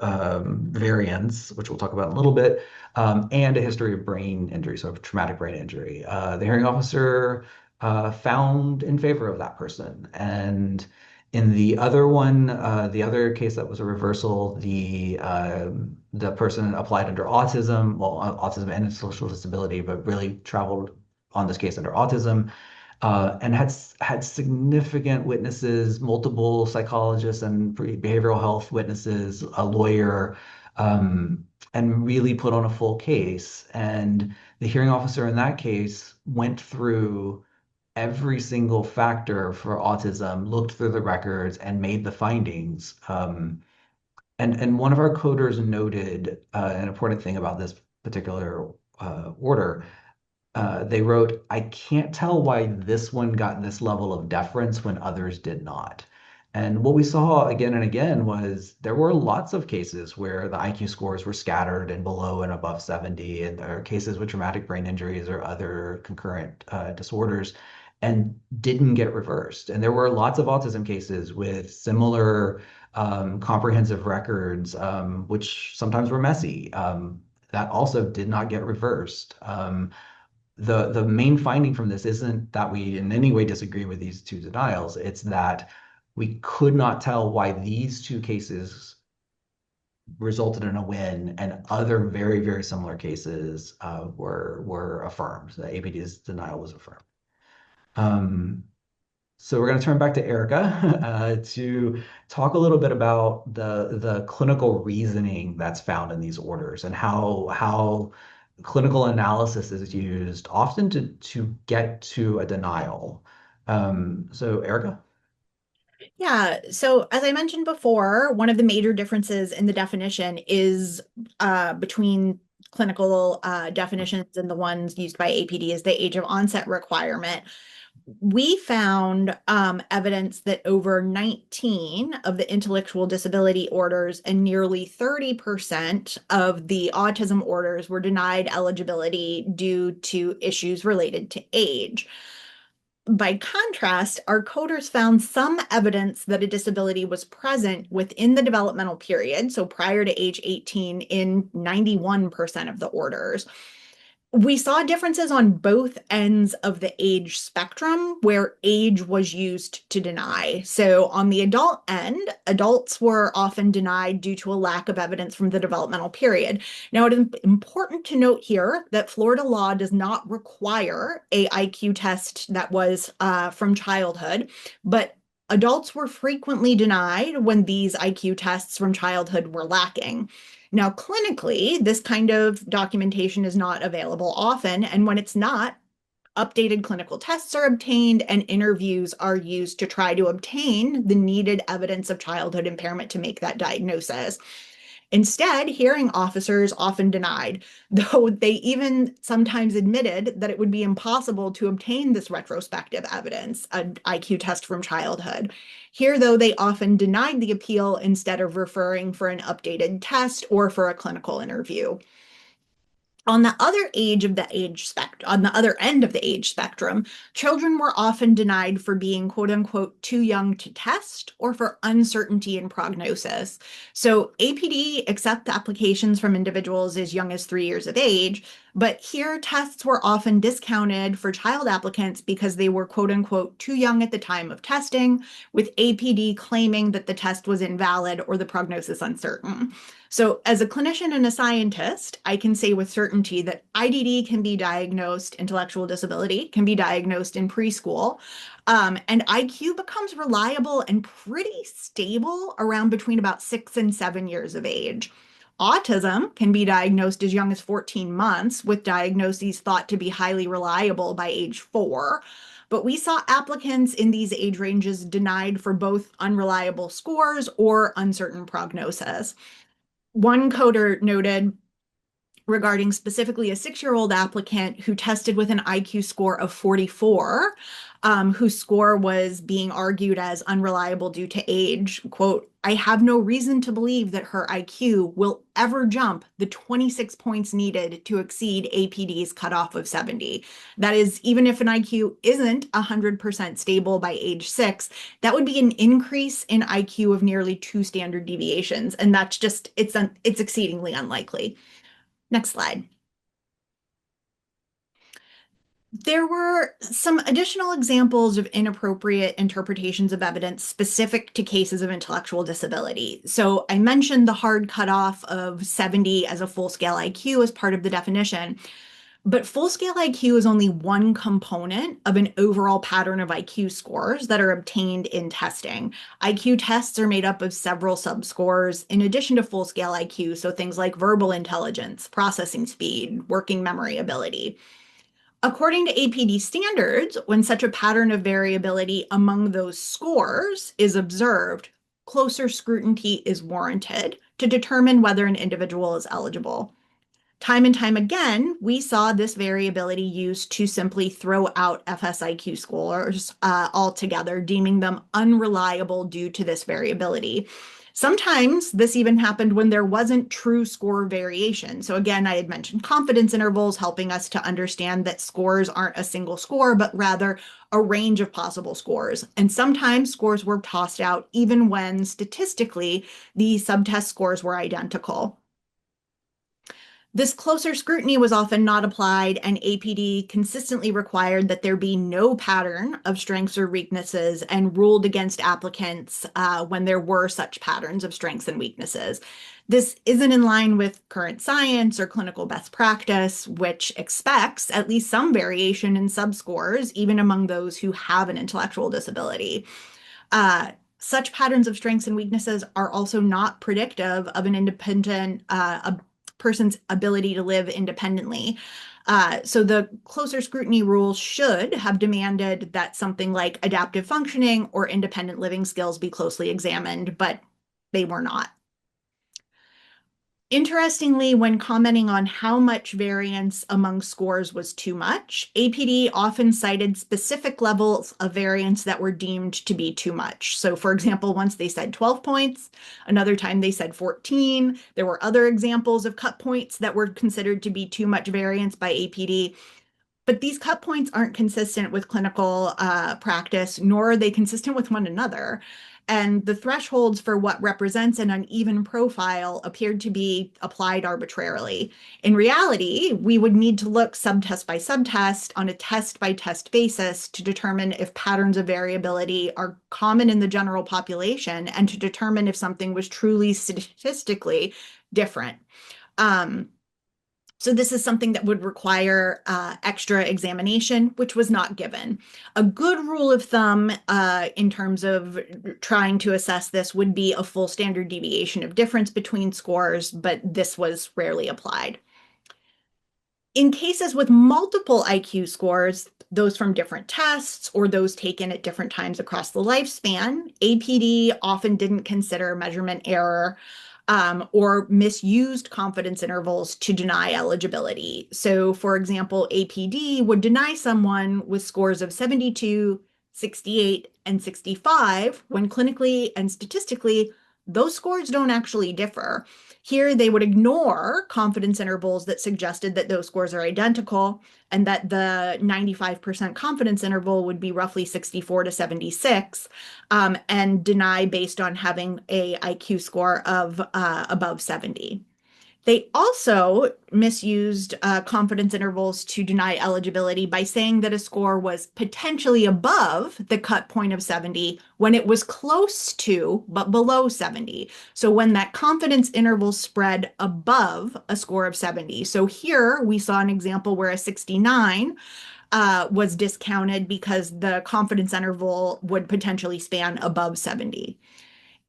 variants, which we'll talk about in a little bit, and a history of brain injury, so traumatic brain injury. The hearing officer found in favor of that person. And in the other one, the other case that was a reversal, the person applied under autism, well, autism and social disability, but really traveled on this case under autism, and had significant witnesses, multiple psychologists and behavioral health witnesses, a lawyer, and really put on a full case. And the hearing officer in that case went through every single factor for autism, looked through the records, and made the findings. And one of our coders noted an important thing about this particular order. They wrote, I can't tell why this one got this level of deference when others did not. And what we saw again and again was there were lots of cases where the IQ scores were scattered and below and above 70, and there are cases with traumatic brain injuries or other concurrent disorders and didn't get reversed. And there were lots of autism cases with similar comprehensive records, which sometimes were messy. That also did not get reversed. The main finding from this isn't that we in any way disagree with these two denials. It's that we could not tell why these two cases resulted in a win and other very, very similar cases were affirmed. The APD's denial was affirmed. So we're going to turn back to Erica to talk a little bit about the clinical reasoning that's found in these orders and how clinical analysis is used often to get to a denial. So Erica? Yeah, so as I mentioned before, one of the major differences in the definition is between clinical definitions and the ones used by APD is the age of onset requirement. We found evidence that over 19 of the intellectual disability orders and nearly 30% of the autism orders were denied eligibility due to issues related to age. By contrast, our coders found some evidence that a disability was present within the developmental period, so prior to age 18 in 91% of the orders. We saw differences on both ends of the age spectrum where age was used to deny. So on the adult end, adults were often denied due to a lack of evidence from the developmental period. Now, it is important to note here that Florida law does not require a IQ test that was from childhood, but adults were frequently denied when these IQ tests from childhood were lacking. Now, clinically, this kind of documentation is not available often, and when it's not, updated clinical tests are obtained and interviews are used to try to obtain the needed evidence of childhood impairment to make that diagnosis. Instead, hearing officers often denied, though they even sometimes admitted that it would be impossible to obtain this retrospective evidence, an IQ test from childhood. Here, though, they often denied the appeal instead of referring for an updated test or for a clinical interview. On the other on the other end of the age spectrum, children were often denied for being quote unquote too young to test or for uncertainty in prognosis. So APD accepts applications from individuals as young as 3 years of age, but here tests were often discounted for child applicants because they were quote unquote too young at the time of testing, with APD claiming that the test was invalid or the prognosis uncertain. So as a clinician and a scientist, I can say with certainty that IDD can be diagnosed, intellectual disability can be diagnosed in preschool, and IQ becomes reliable and pretty stable around between about 6 and 7 years of age. Autism can be diagnosed as young as 14 months, with diagnoses thought to be highly reliable by age 4. But we saw applicants in these age ranges denied for both unreliable scores or uncertain prognosis. One coder noted regarding specifically a 6-year-old applicant who tested with an IQ score of 44, whose score was being argued as unreliable due to age, quote, "I have no reason to believe that her IQ will ever jump the 26 points needed to exceed APD's cutoff of 70. That is, even if an IQ isn't 100% stable by age 6, that would be an increase in IQ of nearly 2 standard deviations. And that's just, it's exceedingly unlikely." Next slide. There were some additional examples of inappropriate interpretations of evidence specific to cases of intellectual disability. So I mentioned the hard cutoff of 70 as a full-scale IQ as part of the definition, but full-scale IQ is only one component of an overall pattern of IQ scores that are obtained in testing. IQ tests are made up of several subscores in addition to full-scale IQ, so things like verbal intelligence, processing speed, working memory ability. According to APD standards, when such a pattern of variability among those scores is observed, closer scrutiny is warranted to determine whether an individual is eligible. Time and time again, we saw this variability used to simply throw out FSIQ scores altogether, deeming them unreliable due to this variability. Sometimes this even happened when there wasn't true score variation. So again, I had mentioned confidence intervals helping us to understand that scores aren't a single score, but rather a range of possible scores. And sometimes scores were tossed out even when statistically the subtest scores were identical. This closer scrutiny was often not applied, and APD consistently required that there be no pattern of strengths or weaknesses and ruled against applicants when there were such patterns of strengths and weaknesses. This isn't in line with current science or clinical best practice, which expects at least some variation in subscores, even among those who have an intellectual disability. Such patterns of strengths and weaknesses are also not predictive of an independent person's ability to live independently. So the closer scrutiny rule should have demanded that something like adaptive functioning or independent living skills be closely examined, but they were not. Interestingly, when commenting on how much variance among scores was too much, APD often cited specific levels of variance that were deemed to be too much. So for example, once they said 12 points, another time they said 14. There were other examples of cut points that were considered to be too much variance by APD. But these cut points aren't consistent with clinical practice, nor are they consistent with one another. And the thresholds for what represents an uneven profile appeared to be applied arbitrarily. In reality, we would need to look subtest by subtest on a test-by-test basis to determine if patterns of variability are common in the general population and to determine if something was truly statistically different. So this is something that would require extra examination, which was not given. A good rule of thumb in terms of trying to assess this would be a full standard deviation of difference between scores, but this was rarely applied. In cases with multiple IQ scores, those from different tests or those taken at different times across the lifespan, APD often didn't consider measurement error or misused confidence intervals to deny eligibility. So for example, APD would deny someone with scores of 72, 68, and 65 when clinically and statistically, those scores don't actually differ. Here, they would ignore confidence intervals that suggested that those scores are identical and that the 95% confidence interval would be roughly 64 to 76 and deny based on having a IQ score of above 70. They also misused confidence intervals to deny eligibility by saying that a score was potentially above the cut point of 70 when it was close to, but below 70. So when that confidence interval spread above a score of 70. So here we saw an example where a 69 was discounted because the confidence interval would potentially span above 70.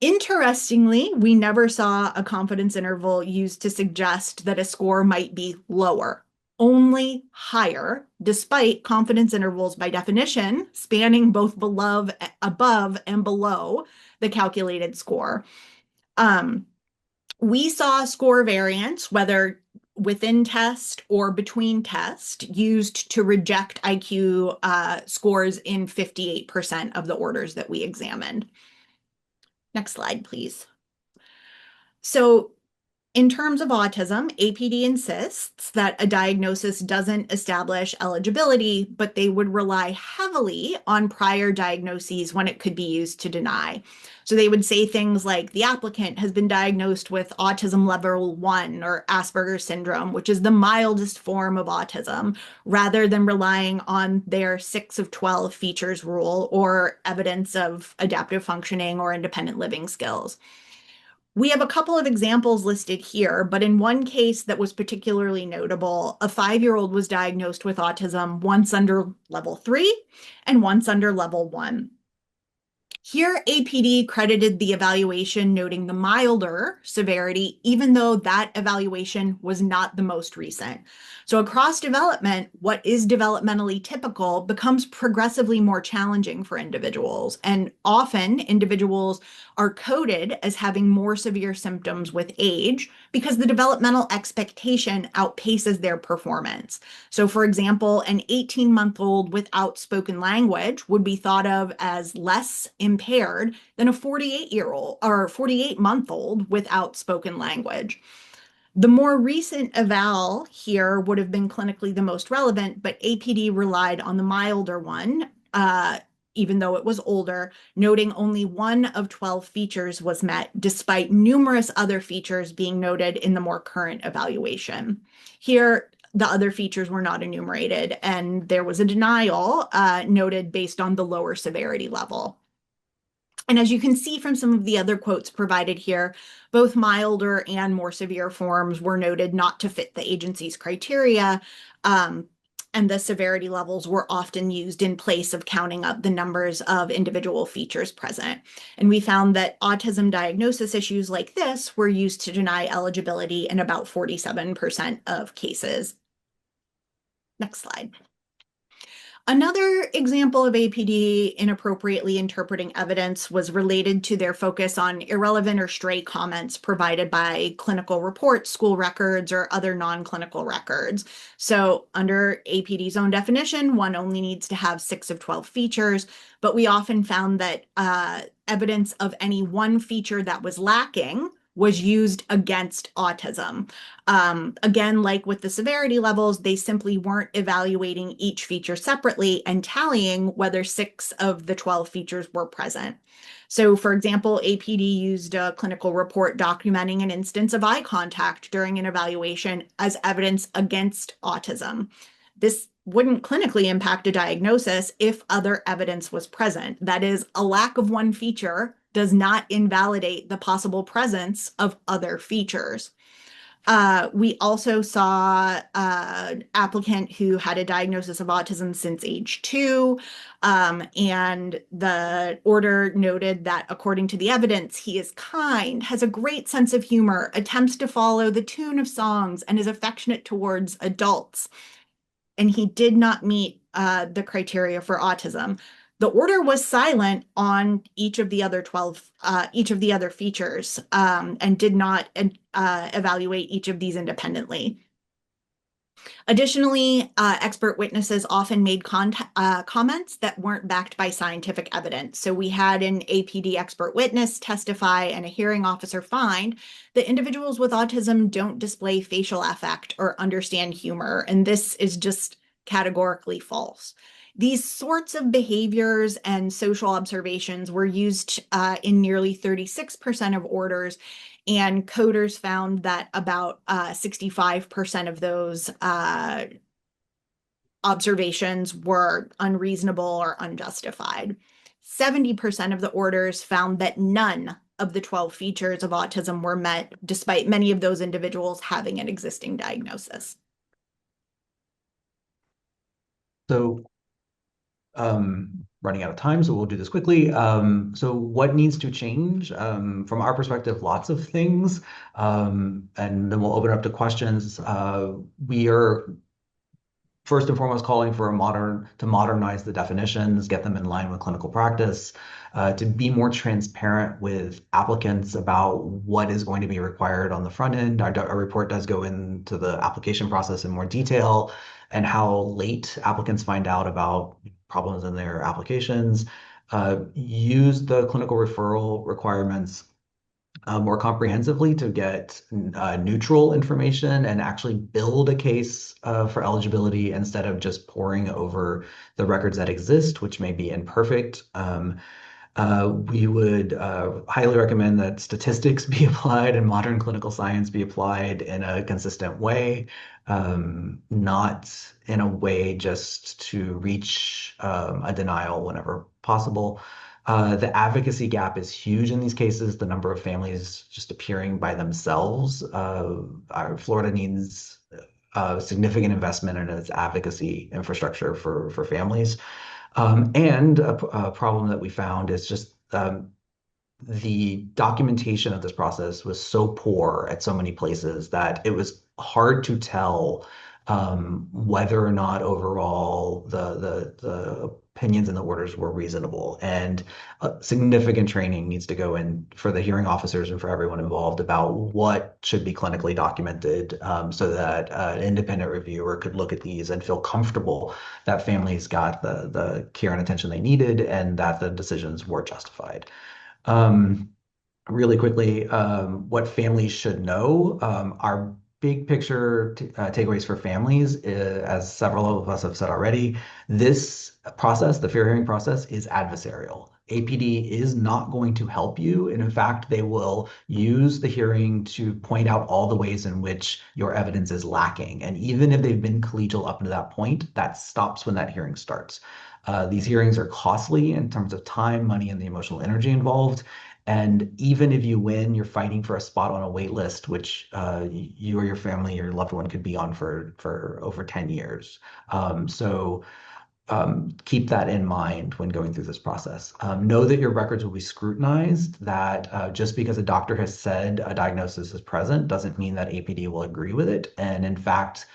Interestingly, we never saw a confidence interval used to suggest that a score might be lower, only higher, despite confidence intervals by definition spanning both above and below the calculated score. We saw score variance, whether within test or between test, used to reject IQ scores in 58% of the orders that we examined. Next slide, please. So in terms of autism, APD insists that a diagnosis doesn't establish eligibility, but they would rely heavily on prior diagnoses when it could be used to deny. So they would say things like the applicant has been diagnosed with autism level 1 or Asperger's syndrome, which is the mildest form of autism, rather than relying on their 6 of 12 features rule or evidence of adaptive functioning or independent living skills. We have a couple of examples listed here, but in one case that was particularly notable, a 5-year-old was diagnosed with autism once under level 3 and once under level 1. Here, APD credited the evaluation noting the milder severity, even though that evaluation was not the most recent. So across development, what is developmentally typical becomes progressively more challenging for individuals. And often individuals are coded as having more severe symptoms with age because the developmental expectation outpaces their performance. So for example, an 18-month-old without spoken language would be thought of as less impaired impaired than a 48-year-old or 48-month-old without spoken language. The more recent eval here would have been clinically the most relevant, but APD relied on the milder one, even though it was older, noting only 1 of 12 features was met, despite numerous other features being noted in the more current evaluation. Here, the other features were not enumerated, and there was a denial noted based on the lower severity level. And as you can see from some of the other quotes provided here, both milder and more severe forms were noted not to fit the agency's criteria, and the severity levels were often used in place of counting up the numbers of individual features present. And we found that autism diagnosis issues like this were used to deny eligibility in about 47% of cases. Next slide. Another example of APD inappropriately interpreting evidence was related to their focus on irrelevant or stray comments provided by clinical reports, school records, or other non-clinical records. So under APD's own definition, one only needs to have 6 of 12 features, but we often found that evidence of any one feature that was lacking was used against autism. Again, like with the severity levels, they simply weren't evaluating each feature separately and tallying whether 6 of the 12 features were present. So, for example, APD used a clinical report documenting an instance of eye contact during an evaluation as evidence against autism. This wouldn't clinically impact a diagnosis if other evidence was present. That is, a lack of one feature does not invalidate the possible presence of other features. We also saw an applicant who had a diagnosis of autism since age 2, and the order noted that according to the evidence, he is kind, has a great sense of humor, attempts to follow the tune of songs, and is affectionate towards adults. And he did not meet the criteria for autism. The order was silent on each of the other 12, each of the other features, and did not evaluate each of these independently. Additionally, expert witnesses often made comments that weren't backed by scientific evidence. So we had an APD expert witness testify and a hearing officer find that individuals with autism don't display facial affect or understand humor, and this is just categorically false. These sorts of behaviors and social observations were used in nearly 36% of orders, and coders found that about 65% of those observations were unreasonable or unjustified. 70% of the orders found that none of the 12 features of autism were met, despite many of those individuals having an existing diagnosis. So running out of time, so we'll do this quickly. So what needs to change? From our perspective, lots of things. And then we'll open up to questions. We are first and foremost calling for to modernize the definitions, get them in line with clinical practice, to be more transparent with applicants about what is going to be required on the front end. Our report does go into the application process in more detail and how late applicants find out about problems in their applications. Use the clinical referral requirements more comprehensively to get neutral information and actually build a case for eligibility instead of just poring over the records that exist, which may be imperfect. We would highly recommend that statistics be applied and modern clinical science be applied in a consistent way, not in a way just to reach a denial whenever possible. The advocacy gap is huge in these cases. The number of families just appearing by themselves. Florida needs significant investment in its advocacy infrastructure for families. And a problem that we found is just the documentation of this process was so poor at so many places that it was hard to tell whether or not overall the opinions and the orders were reasonable. And significant training needs to go in for the hearing officers and for everyone involved about what should be clinically documented, so that an independent reviewer could look at these and feel comfortable that families got the care and attention they needed and that the decisions were justified. Um, Really quickly, what families should know. Our big picture takeaways for families, as several of us have said already, this process, the fair hearing process, is adversarial. APD is not going to help you. And in fact, they will use the hearing to point out all the ways in which your evidence is lacking. And even if they've been collegial up to that point, that stops when that hearing starts. These hearings are costly in terms of time, money, and the emotional energy involved. And even if you win, you're fighting for a spot on a wait list, which you or your family, your loved one could be on for over 10 years. So keep that in mind when going through this process. Know that your records will be scrutinized, that just because a doctor has said a diagnosis is present doesn't mean that APD will agree with it. And in fact,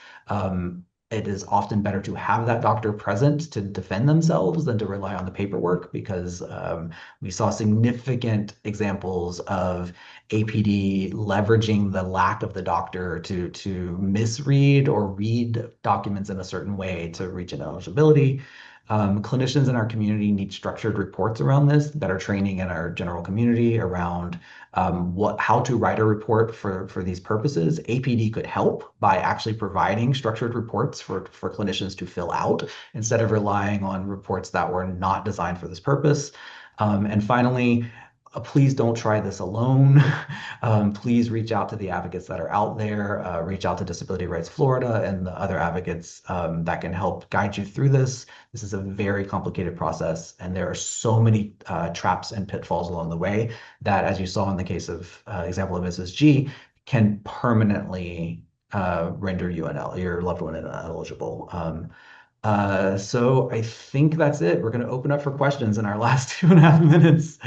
it is often better to have that doctor present to defend themselves than to rely on the paperwork, because we saw significant examples of APD leveraging the lack of the doctor to misread or read documents in a certain way to reach an eligibility. Clinicians in our community need structured reports around this, better training in our general community around how to write a report for these purposes. APD could help by actually providing structured reports for clinicians to fill out instead of relying on reports that were not designed for this purpose. And finally, please don't try this alone. Please reach out to the advocates that are out there. Reach out to Disability Rights Florida and the other advocates that can help guide you through this. This is a very complicated process, and there are so many traps and pitfalls along the way that, as you saw in the case of example of Mrs. G, can permanently render you your loved one ineligible. So I think that's it. We're going to open up for questions in our last 2.5 minutes.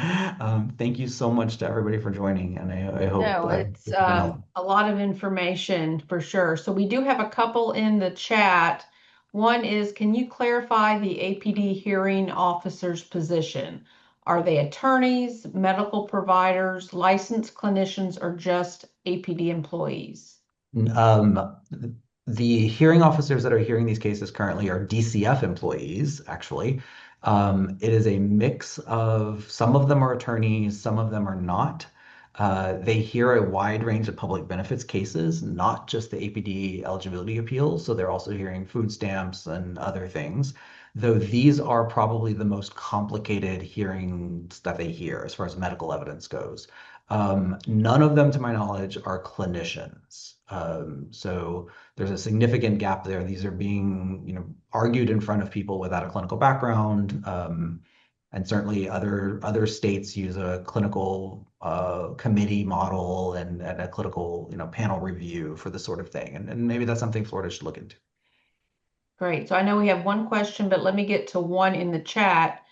Thank you so much to everybody for joining, and I hope No, it's it's been helpful. a lot of information for sure. So we do have a couple in the chat. One is, can you clarify the APD hearing officer's position? Are they attorneys, medical providers, licensed clinicians, or just APD employees? Um, the hearing officers that are hearing these cases currently are DCF employees, actually. It is a mix of, some of them are attorneys, some of them are not. They hear a wide range of public benefits cases, not just the APD eligibility appeals. So they're also hearing food stamps and other things, though these are probably the most complicated hearings that they hear as far as medical evidence goes. None of them, to my knowledge, are clinicians. So there's a significant gap there. These are being, argued in front of people without a clinical background. And certainly other states use a clinical committee model and a clinical, panel review for this sort of thing. And maybe that's something Florida should look into. Great. So I know we have one question, but let me get to one in the chat.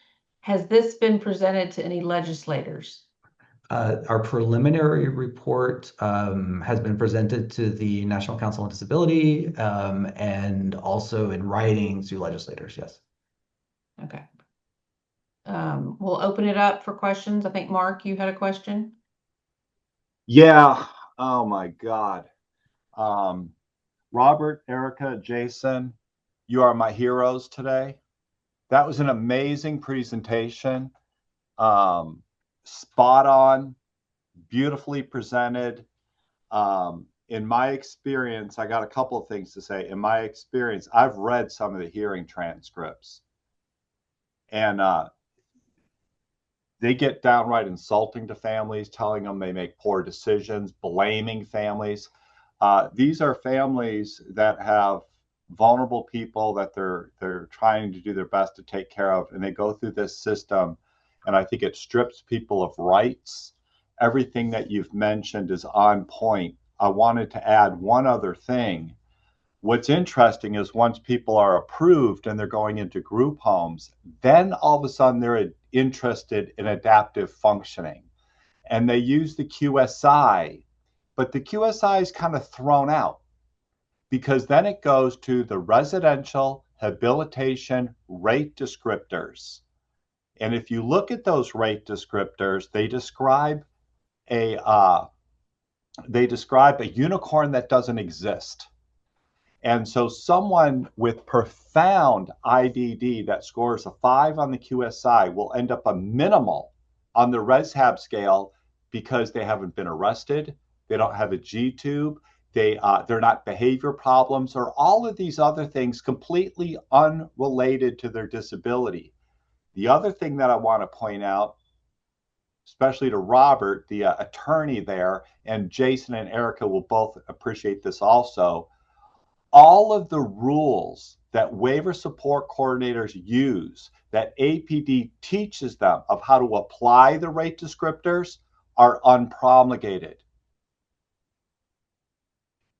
Has this been presented to any legislators? Our preliminary report has been presented to the National Council on Disability and also in writing to legislators, yes. Okay. We'll open it up for questions. I think, Mark, you had a question? Yeah. Oh my God. Robert, Erica, Jason, you are my heroes today. That was an amazing presentation. Spot on, beautifully presented. In my experience, I got a couple of things to say. In my experience, I've read some of the hearing transcripts, and they get downright insulting to families, telling them they make poor decisions, blaming families. These are families that have vulnerable people that they're trying to do their best to take care of, and they go through this system, and I think it strips people of rights. Everything that you've mentioned is on point. I wanted to add one other thing. What's interesting is once people are approved and they're going into group homes, then all of a sudden they're interested in adaptive functioning. And they use the QSI, but the QSI is kind of thrown out because then it goes to the residential rehabilitation rate descriptors. And if you look at those rate descriptors, they describe a unicorn that doesn't exist. And so someone with profound IDD that scores a 5 on the QSI will end up a minimal on the ResHab scale because they haven't been arrested, they don't have a G-tube, they're not behavior problems, or all of these other things completely unrelated to their disability. The other thing that I want to point out, especially to Robert, the attorney there, and Jason and Erica will both appreciate this also, all of the rules that waiver support coordinators use, that APD teaches them of how to apply the rate descriptors, are unpromulgated.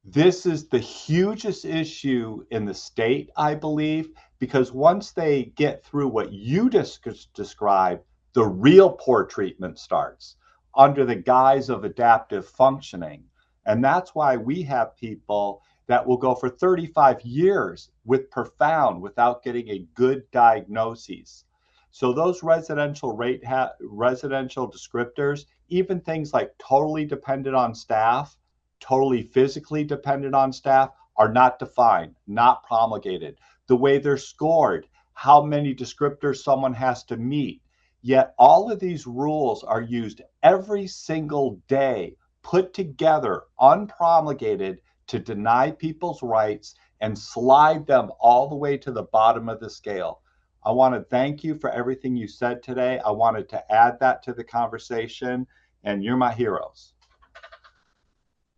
This is the hugest issue in the state, I believe, because once they get through what you just described, the real poor treatment starts under the guise of adaptive functioning. And that's why we have people that will go for 35 years with profound without getting a good diagnosis. So those residential descriptors, even things like totally dependent on staff, totally physically dependent on staff, are not defined, not promulgated. The way they're scored, how many descriptors someone has to meet. Yet all of these rules are used every single day, put together, unpromulgated, to deny people's rights and slide them all the way to the bottom of the scale. I want to thank you for everything you said today. I wanted to add that to the conversation, and you're my heroes.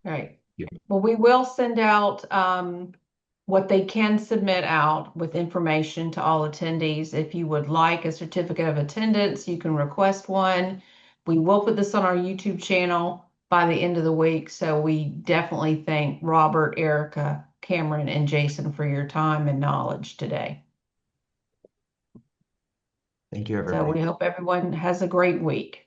Right. Well, we will send out what they can submit out with information to all attendees. If you would like a certificate of attendance, you can request one. We will put this on our YouTube channel by the end of the week. So we definitely thank Robert, Erica, Cameron, and Jason for your time and knowledge today. Thank you, So everybody. we hope everyone has a great week.